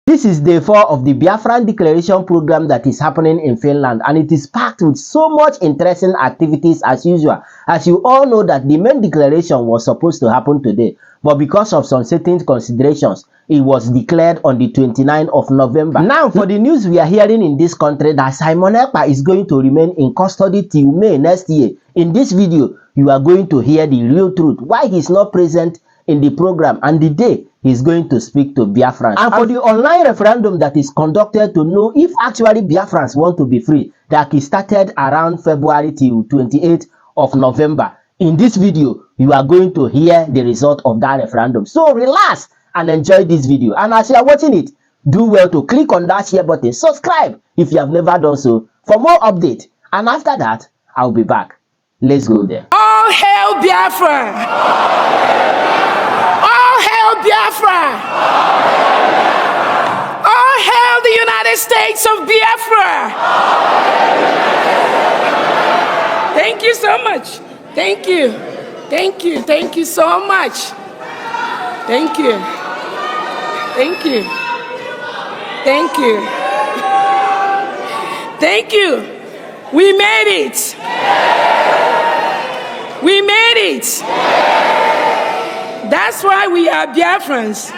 This is day 4 of the Biafran Declaration program that is happening in Finland, and it is packed with so much interesting activities as usual. As you all know that the main declaration was supposed to happen today, but because of some certain considerations, it was declared on the 29th of November. Now, for the news we are hearing in this country that Simon Ekpa is going to remain in custody till May next year. In this video, you are going to hear the real truth, why he is not present in the program and the day he's going to speak to Biafrans. And for the online referendum that is conducted to know if actually Biafrans want to be free, that is started around February till 28th of November. In this video, you are going to hear the result of that referendum. So relax and enjoy this video. And as you are watching it, do well to click on that share button, subscribe if you have never done so for more updates. And after that, I'll be back. Let's go there. All hail Biafra! Biafra! All hail the United States of Biafra! Thank you so much. Thank you. Thank you. Thank you so much. Thank you. Thank you. Thank you. Thank you. We made it. We made it. That's why we are Biafrans.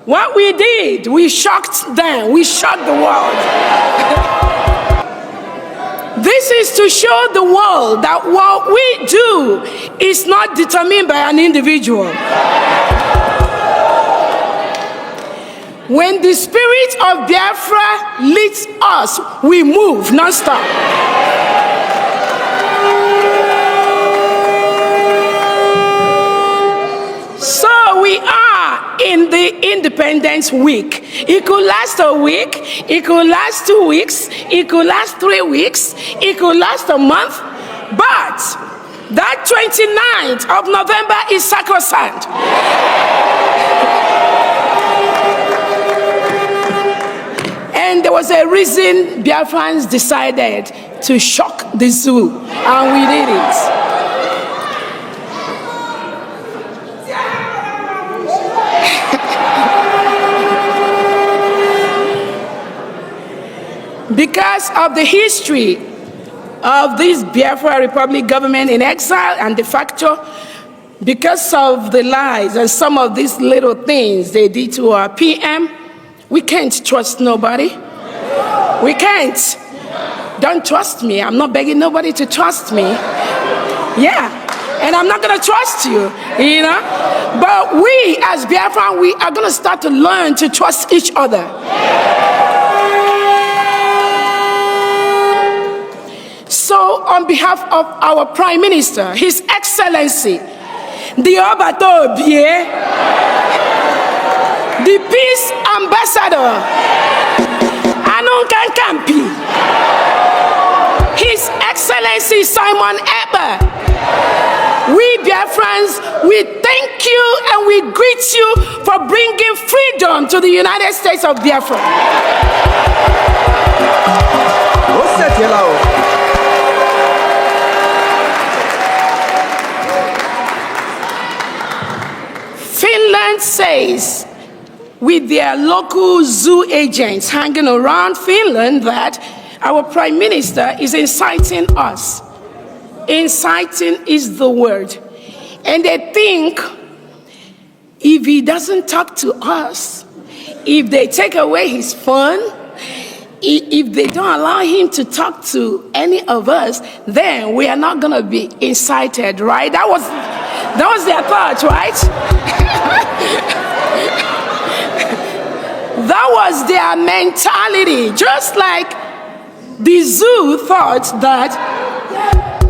What we did, we shocked them. We shocked the world. This is to show the world that what we do is not determined by an individual. When the spirit of Biafra leads us, we move non-stop. So we are in the Independence Week. It could last a week, it could last 2 weeks, it could last 3 weeks, it could last a month, but that 29th of November is sacrosanct. And there was a reason Biafrans decided to shock the zoo, and we did it. Because of the history of this Biafra Republic government in exile and de facto, because of the lies and some of these little things they did to our PM, we can't trust nobody. We can't. Don't trust me. I'm not begging nobody to trust me. Yeah. And I'm not going to trust you, you know. But we, as Biafra, we are going to start to learn to trust each other. So, on behalf of our Prime Minister, His Excellency, the Obatobie, the Peace Ambassador, Anunkan Kampi, His Excellency Simon Ekpa, we Biafrans, we thank you and we greet you for bringing freedom to the United States of Biafra. Finland says, with their local zoo agents hanging around Finland, that our Prime Minister is inciting us. Inciting is the word. And they think if he doesn't talk to us, if they take away his phone, if they don't allow him to talk to any of us, then we are not going to be incited, right? That was their thought, right? That was their mentality. Just like the zoo thought that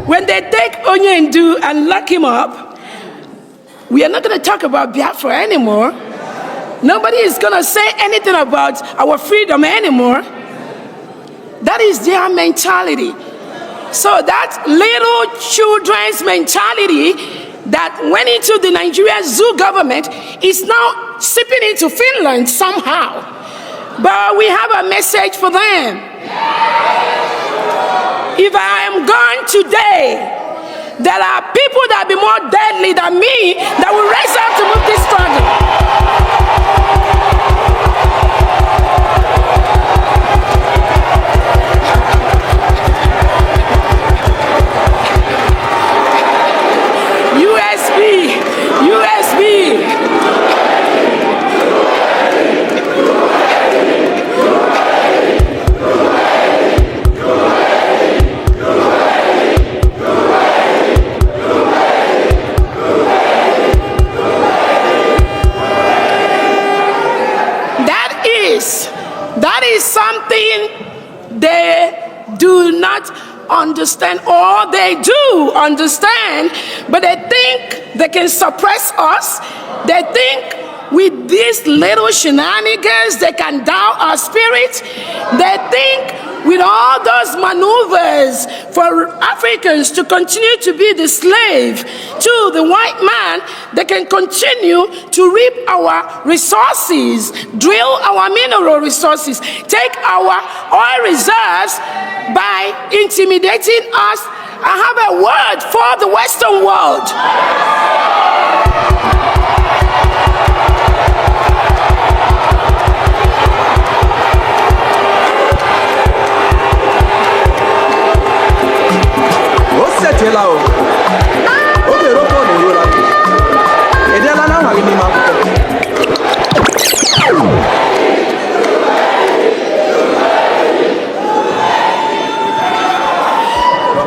when they take Onyendu and lock him up, we are not going to talk about Biafra anymore. Nobody is going to say anything about our freedom anymore. That is their mentality. So that little children's mentality that went into the Nigerian zoo government is now seeping into Finland somehow. But we have a message for them. If I am gone today, there are people that will be more deadly than me that will rise up to move this struggle. That is something they do not understand, or they do understand, but they think they can suppress us. They think with these little shenanigans they can down our spirit. They think with all those maneuvers for Africans to continue to be the slave to the white man, they can continue to reap our resources, drill our mineral resources, take our oil reserves by intimidating us. I have a word for the Western world.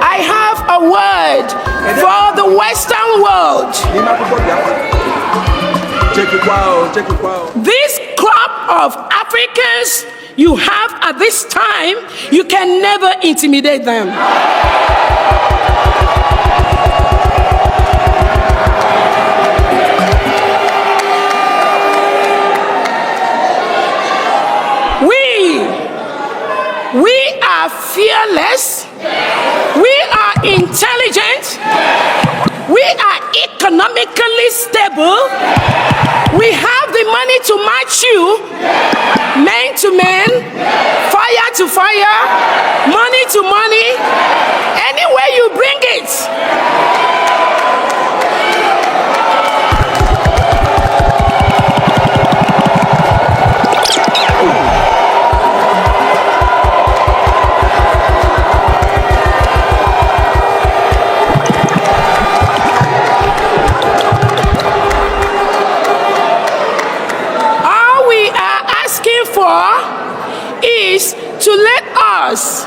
I have a word for the Western world. This crop of Africans you have at this time, you can never intimidate them. We are fearless. We are intelligent. We are economically stable. We have the money to match you, man to man, fire to fire, money to money, anywhere you bring it. Is to let us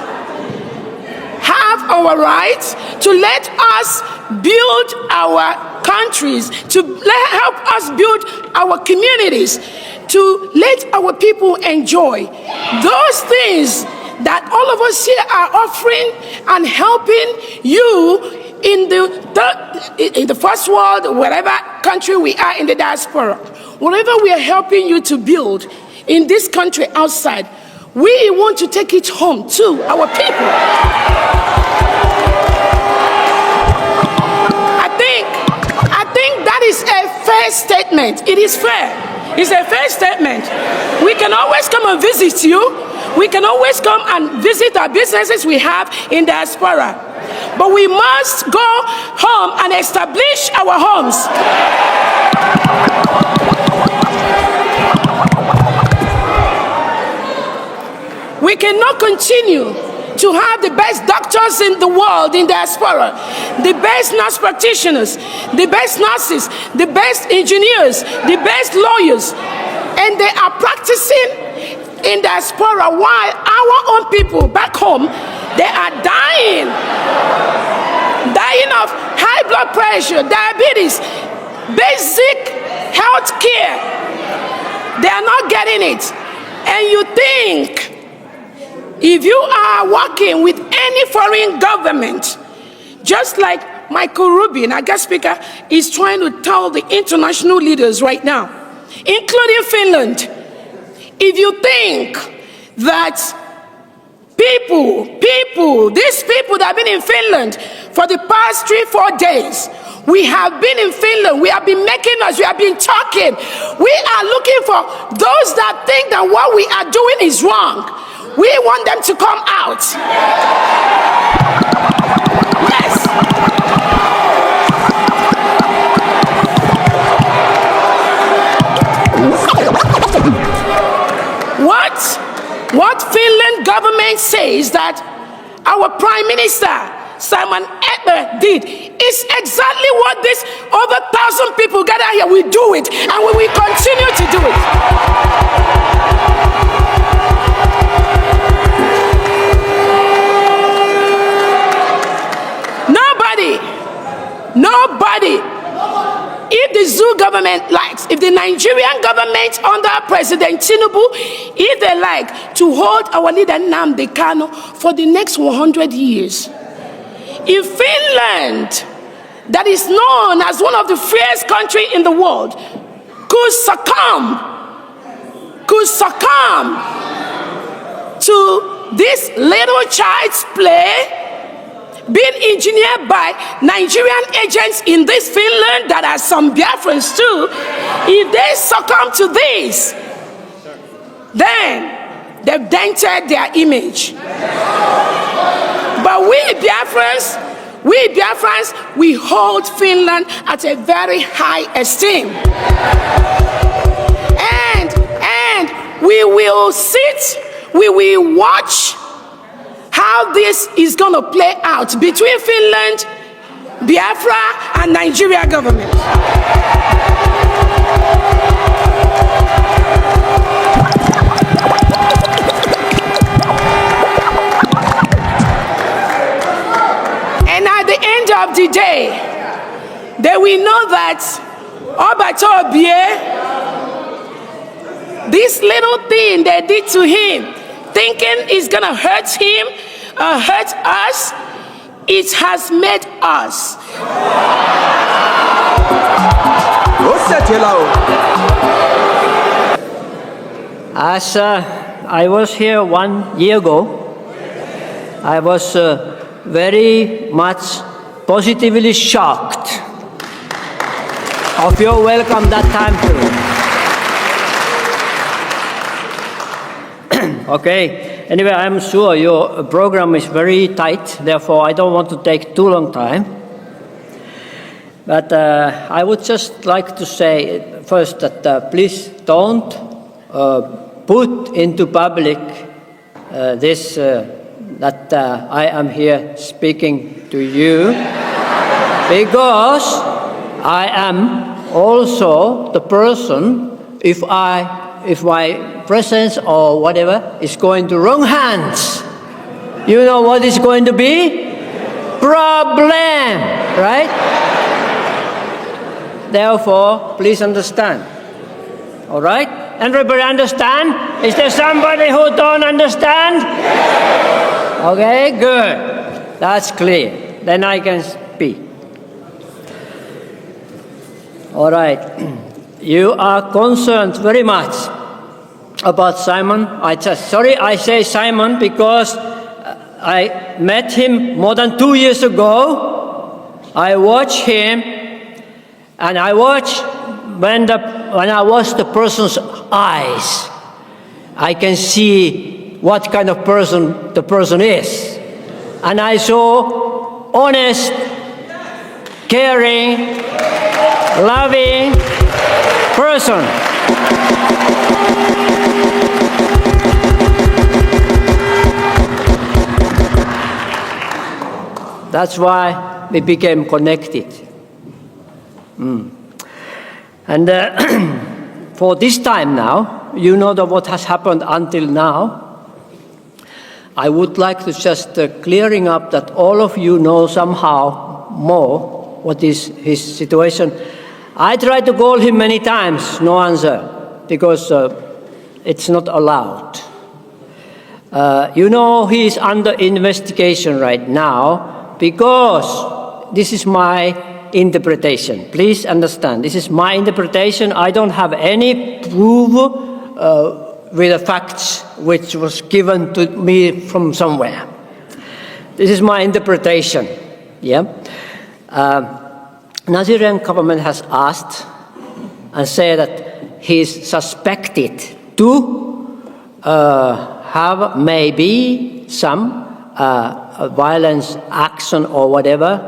have our rights, to let us build our countries, to help us build our communities, to let our people enjoy those things that all of us here are offering and helping you in the first world, wherever country we are in the diaspora, whatever we are helping you to build in this country outside, we want to take it home to our people. I think that is a fair statement. It is fair. It's a fair statement. We can always come and visit you. We can always come and visit our businesses we have in diaspora. But we must go home and establish our homes. We cannot continue to have the best doctors in the world in diaspora, the best nurse practitioners, the best nurses, the best engineers, the best lawyers, and they are practicing in diaspora while our own people back home, they are dying of high blood pressure, diabetes, basic health care. They are not getting it. And you think, if you are working with any foreign government, just like Michael Rubin, our guest speaker, is trying to tell the international leaders right now, including Finland, if you think that these people that have been in Finland for the past 3-4 days, we have been in Finland, we have been making us, we have been talking. We are looking for those that think that what we are doing is wrong. We want them to come out. Yes. What Finland government says that our Prime Minister Simon Edberg did is exactly what this over 1,000 people gathered here will do it, and we will continue to do it. Nobody, if the zoo government government likes, if the Nigerian government under President Tinubu, if they like to hold our leader Nnamdi Kanu for the next 100 years, if Finland, that is known as one of the freest countries in the world, could succumb to this little child's play being engineered by Nigerian agents in this Finland that are some Biafrans too, if they succumb to this, then they've dented their image. But we Biafrans, we hold Finland at a very high esteem. And we will watch how this is going to play out between Finland, Biafra, and Nigeria government. And at the end of the day, they will know that Obatobie, this little thing they did to him, thinking it's going to hurt him, hurt us, it has made us. As I was here 1 year ago, I was very much positively shocked of your welcome that time period. Okay. Anyway, I'm sure your program is very tight, therefore I don't want to take too long time. But I would just like to say first that please don't put into public this that I am here speaking to you, because I am also the person, if my presence or whatever is going to wrong hands, you know what is going to be? Problem, right? Therefore, please understand. All right? Everybody understand? Is there somebody who don't understand? Okay, good. That's clear. Then I can speak. All right. You are concerned very much about Simon. I say Simon because I met him more than 2 years ago. I watched him, and I watched when I watch the person's eyes, I can see what kind of person the person is. And I saw honest, caring, loving person. That's why we became connected. And for this time now, you know what has happened until now. I would like to just clearing up that all of you know somehow more what is his situation. I tried to call him many times, no answer, because it's not allowed. You know he is under investigation right now because this is my interpretation. Please understand, this is my interpretation. I don't have any proof with the facts which was given to me from somewhere. This is my interpretation. Yeah. Nigerian government has asked and said that he is suspected to have maybe some violence action or whatever,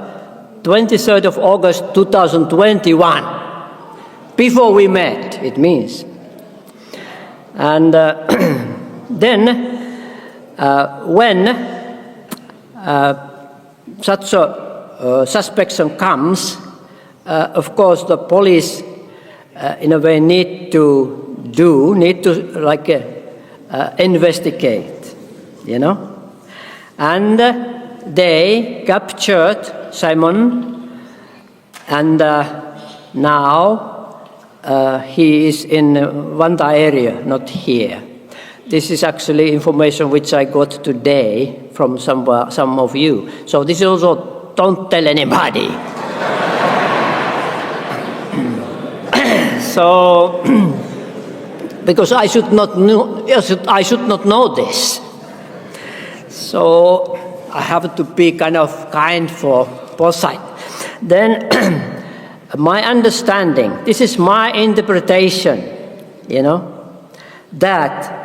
23rd of August 2021, before we met, it means. And then when such a suspicion comes, of course the police in a way need to investigate, you know. And they captured Simon, and now he is in Vanda area, not here. This is actually information which I got today from some of you. So this is also, don't tell anybody. So, because I should not know this. So I have to be kind for both sides. Then my understanding, this is my interpretation, that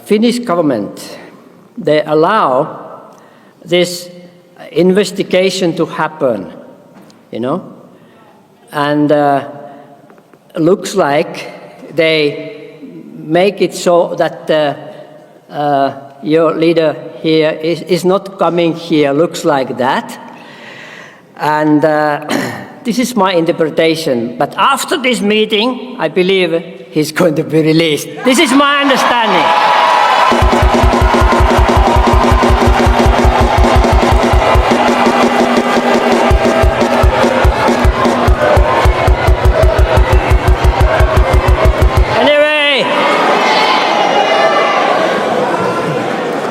Finnish government, they allow this investigation to happen, and looks like they make it so that your leader here is not coming here, looks like that. And this is my interpretation. But after this meeting, I believe he's going to be released. This is my understanding.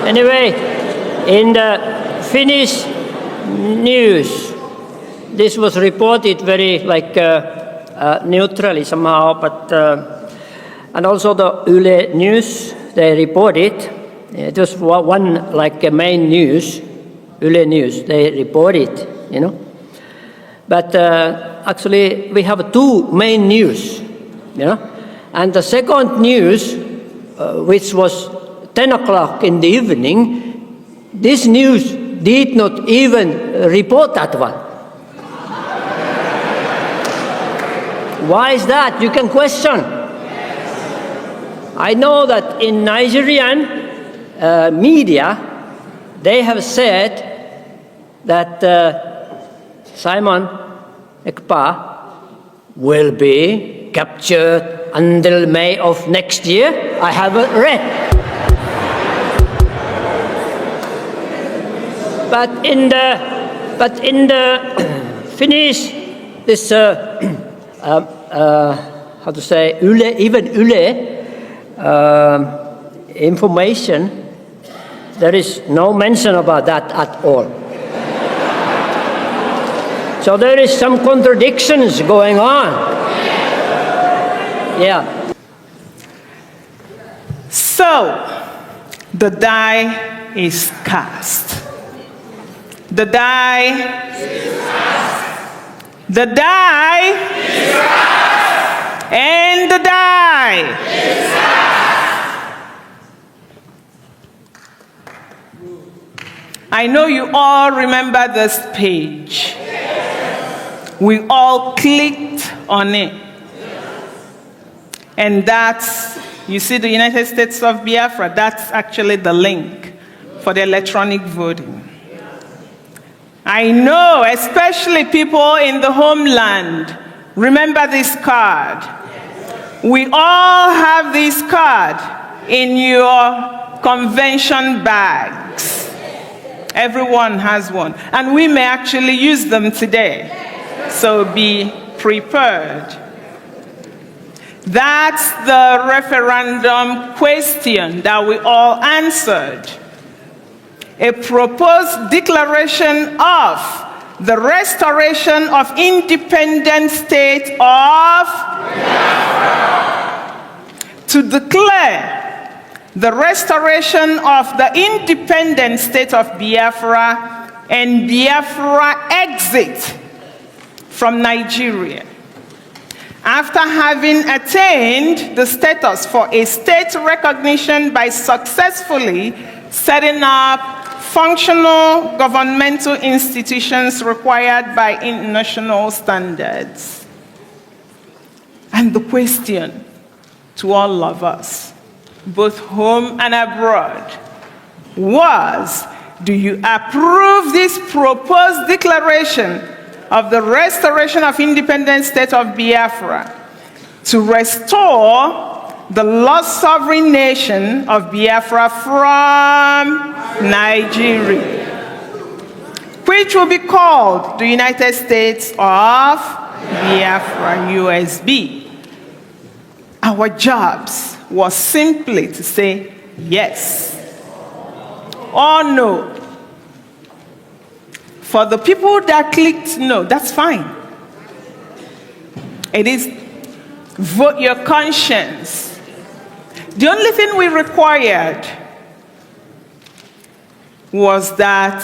Anyway, in the Finnish news, this was reported very neutrally somehow, but and also the Yle news, they reported. It was one a main news, Yle news, they reported, But actually, we have two main news, And the second news, which was 10 o'clock in the evening, this news did not even report that one. Why is that? You can question. I know that in Nigerian media, they have said that Simon Ekpa will be captured until May of next year. I haven't read. But in the Finnish, this how to say, Yle, even Yle information, there is no mention about that at all. So there is some contradictions going on. Yeah. So the die is cast. The die is cast. The die is cast. And the die is cast. I know you all remember this page. We all clicked on it. And that's, you see the United States of Biafra, that's actually the link for the electronic voting. I know, especially people in the homeland, remember this card. We all have this card in your convention bags. Everyone has one. And we may actually use them today. So be prepared. That's the referendum question that we all answered. A proposed declaration of the restoration of independent state of Biafra. To declare the restoration of the independent state of Biafra and Biafra exit from Nigeria. After having attained the status for a state recognition by successfully setting up functional governmental institutions required by international standards. And the question to all of us, both home and abroad, was, do you approve this proposed declaration of the restoration of independent state of Biafra to restore the lost sovereign nation of Biafra from Nigeria, which will be called the United States of Biafra USB. Our jobs was simply to say yes or no. For the people that clicked no, that's fine. It is vote your conscience. The only thing we required was that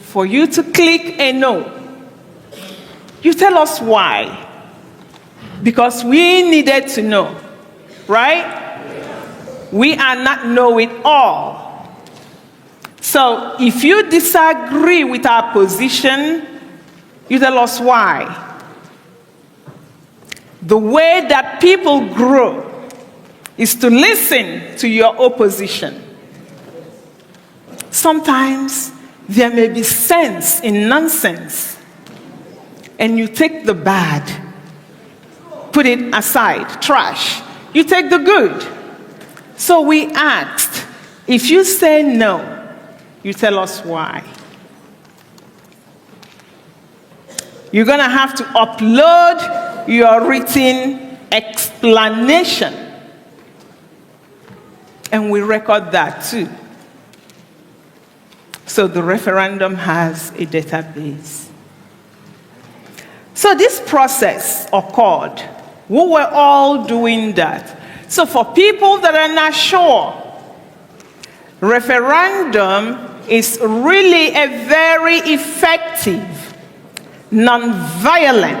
for you to click a no, you tell us why. Because we needed to know, right? We are not know-it-all. So if you disagree with our position, you tell us why. The way that people grow is to listen to your opposition. Sometimes there may be sense in nonsense, and you take the bad, put it aside, trash. You take the good. So we asked, if you say no, you tell us why. You're going to have to upload your written explanation. And we record that too. So the referendum has a database. So this process occurred. We were all doing that. So for people that are not sure, referendum is really a very effective, non-violent,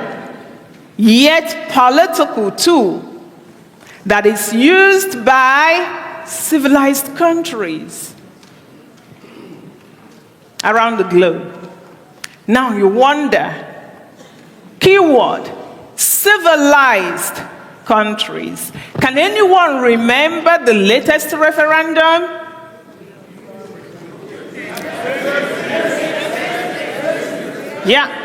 yet political tool that is used by civilized countries around the globe. Now you wonder, keyword, civilized countries. Can anyone remember the latest referendum? Yeah.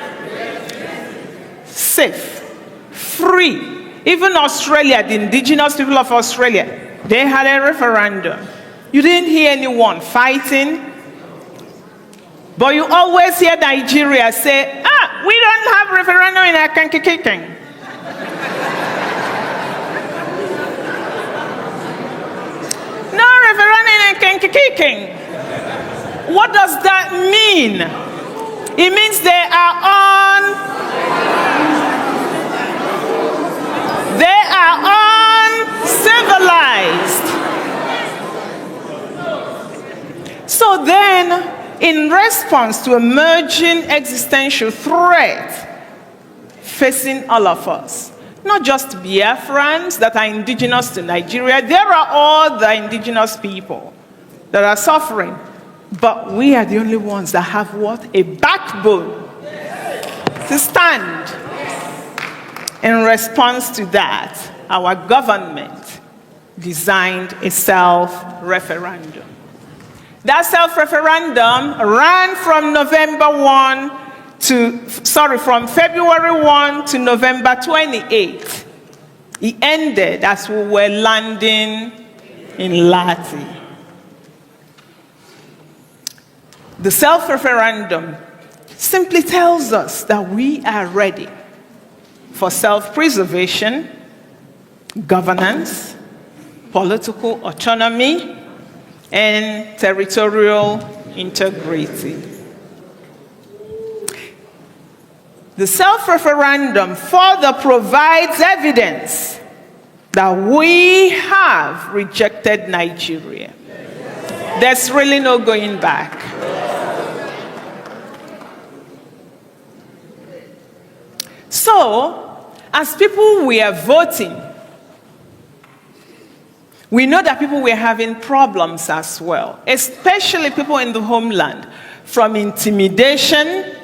Safe, free. Even Australia, the indigenous people of Australia, they had a referendum. You didn't hear anyone fighting. But you always hear Nigeria say, we don't have referendum in our Kankikiking. No referendum in Kankikiking. What does that mean? It means they are uncivilized. So then, in response to emerging existential threat facing all of us, not just Biafrans that are indigenous to Nigeria, there are all the indigenous people that are suffering. But we are the only ones that have what? A backbone to stand. In response to that, our government designed a self-referendum. That self-referendum ran from from February 1 to November 28. It ended as we were landing in Lati. The self-referendum simply tells us that we are ready for self-preservation, governance, political autonomy, and territorial integrity. The self-referendum further provides evidence that we have rejected Nigeria. There's really no going back. So, as people were voting, we know that people were having problems as well, especially people in the homeland, from intimidation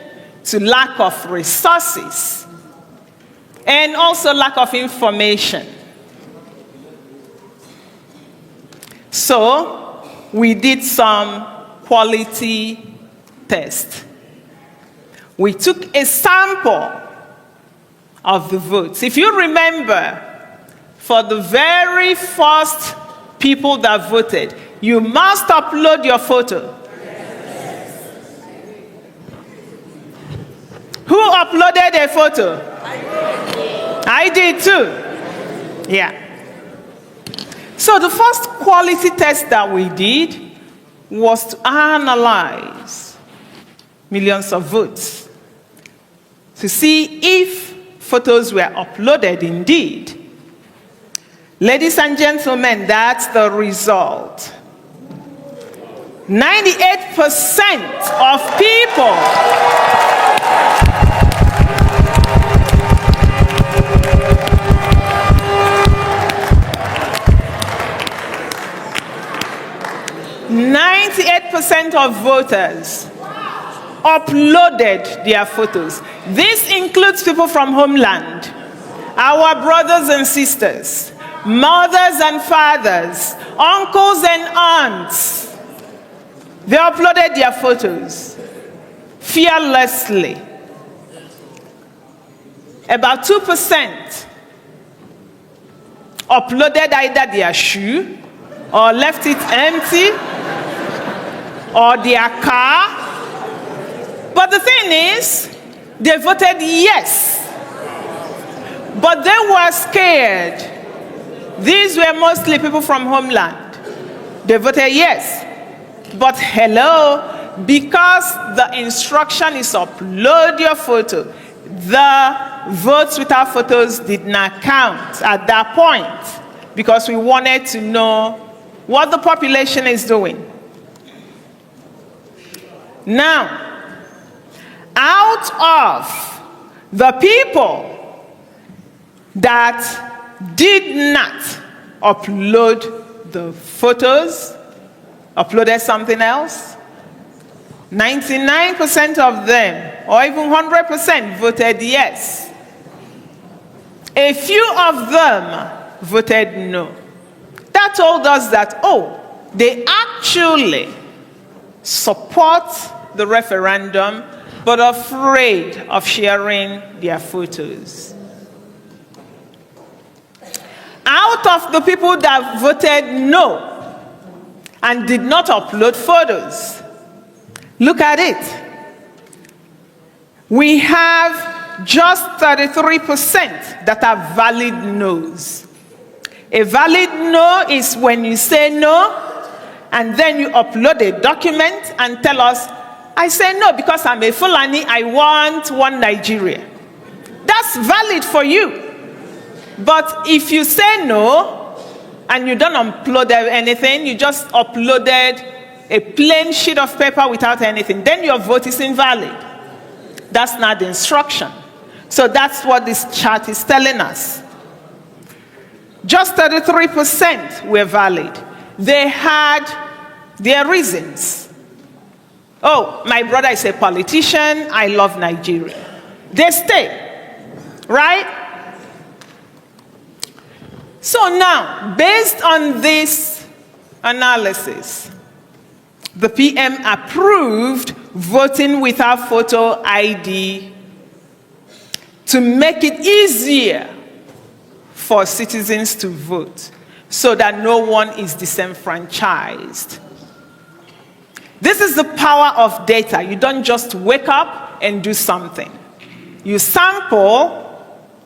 to lack of resources, and also lack of information. So, we did some quality tests. We took a sample of the votes. If you remember, for the very first people that voted, you must upload your photo. Who uploaded a photo? I did too. Yeah. So the first quality test that we did was to analyze millions of votes to see if photos were uploaded indeed. Ladies and gentlemen, that's the result. 98% of people of voters uploaded their photos. This includes people from homeland, our brothers and sisters, mothers and fathers, uncles and aunts. They uploaded their photos fearlessly. About 2% uploaded either their shoe or left it empty or their car. But the thing is, they voted yes. But they were scared. These were mostly people from homeland. They voted yes. But hello, because the instruction is upload your photo, the votes without photos did not count at that point because we wanted to know what the population is doing. Now, out of the people that did not upload the photos, uploaded something else, 99% of them, or even 100%, voted yes. A few of them voted no. That told us that, oh, they actually support the referendum, but afraid of sharing their photos. Out of the people that voted no and did not upload photos, look at it. We have just 33% that are valid no's. A valid no is when you say no, and then you upload a document and tell us, I say no because I'm a Fulani, I want one Nigeria. That's valid for you. But if you say no, and you don't upload anything, you just uploaded a plain sheet of paper without anything, then your vote is invalid. That's not the instruction. So that's what this chart is telling us. Just 33% were valid. They had their reasons. Oh, my brother is a politician, I love Nigeria. They stay, right? So now, based on this analysis, the PM approved voting without photo ID to make it easier for citizens to vote so that no one is disenfranchised. This is the power of data. You don't just wake up and do something. You sample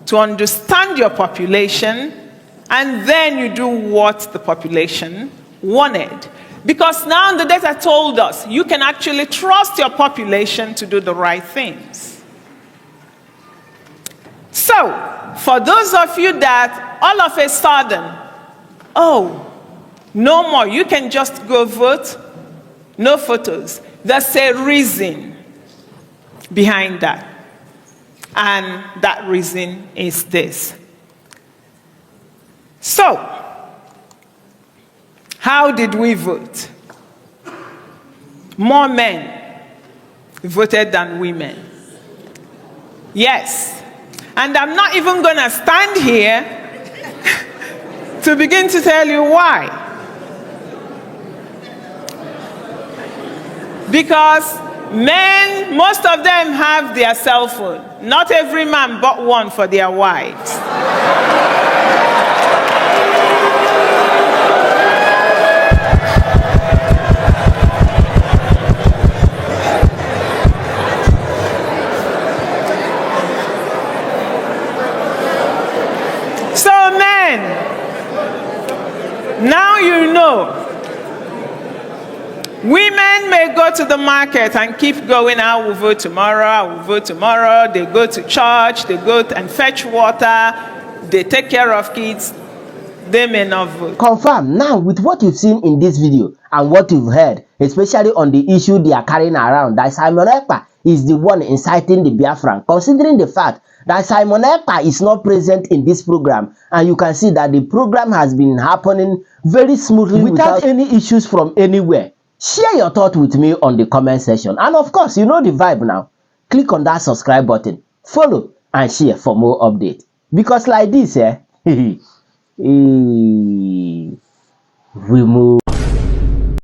to understand your population, and then you do what the population wanted. Because now the data told us you can actually trust your population to do the right things. So, for those of you that all of a sudden, oh, no more, you can just go vote, no photos. There's a reason behind that. And that reason is this. So, how did we vote? More men voted than women. Yes. And I'm not even going to stand here to begin to tell you why. Because men, most of them have their cell phone. Not every man bought one for their wives. men, now you know. Women may go to the market and keep going, I will vote tomorrow, I will vote tomorrow. They go to church, they go and fetch water, they take care of kids. They may not vote. Confirm. Now, with what you've seen in this video and what you've heard, especially on the issue they are carrying around, that Simon Ekpa is the one inciting the Biafran, considering the fact that Simon Ekpa is not present in this program, and you can see that the program has been happening very smoothly without any issues from anywhere. Share your thought with me on the comment section, and of course, you know the vibe now. Click on that subscribe button, follow and share for more updates, because like this we move.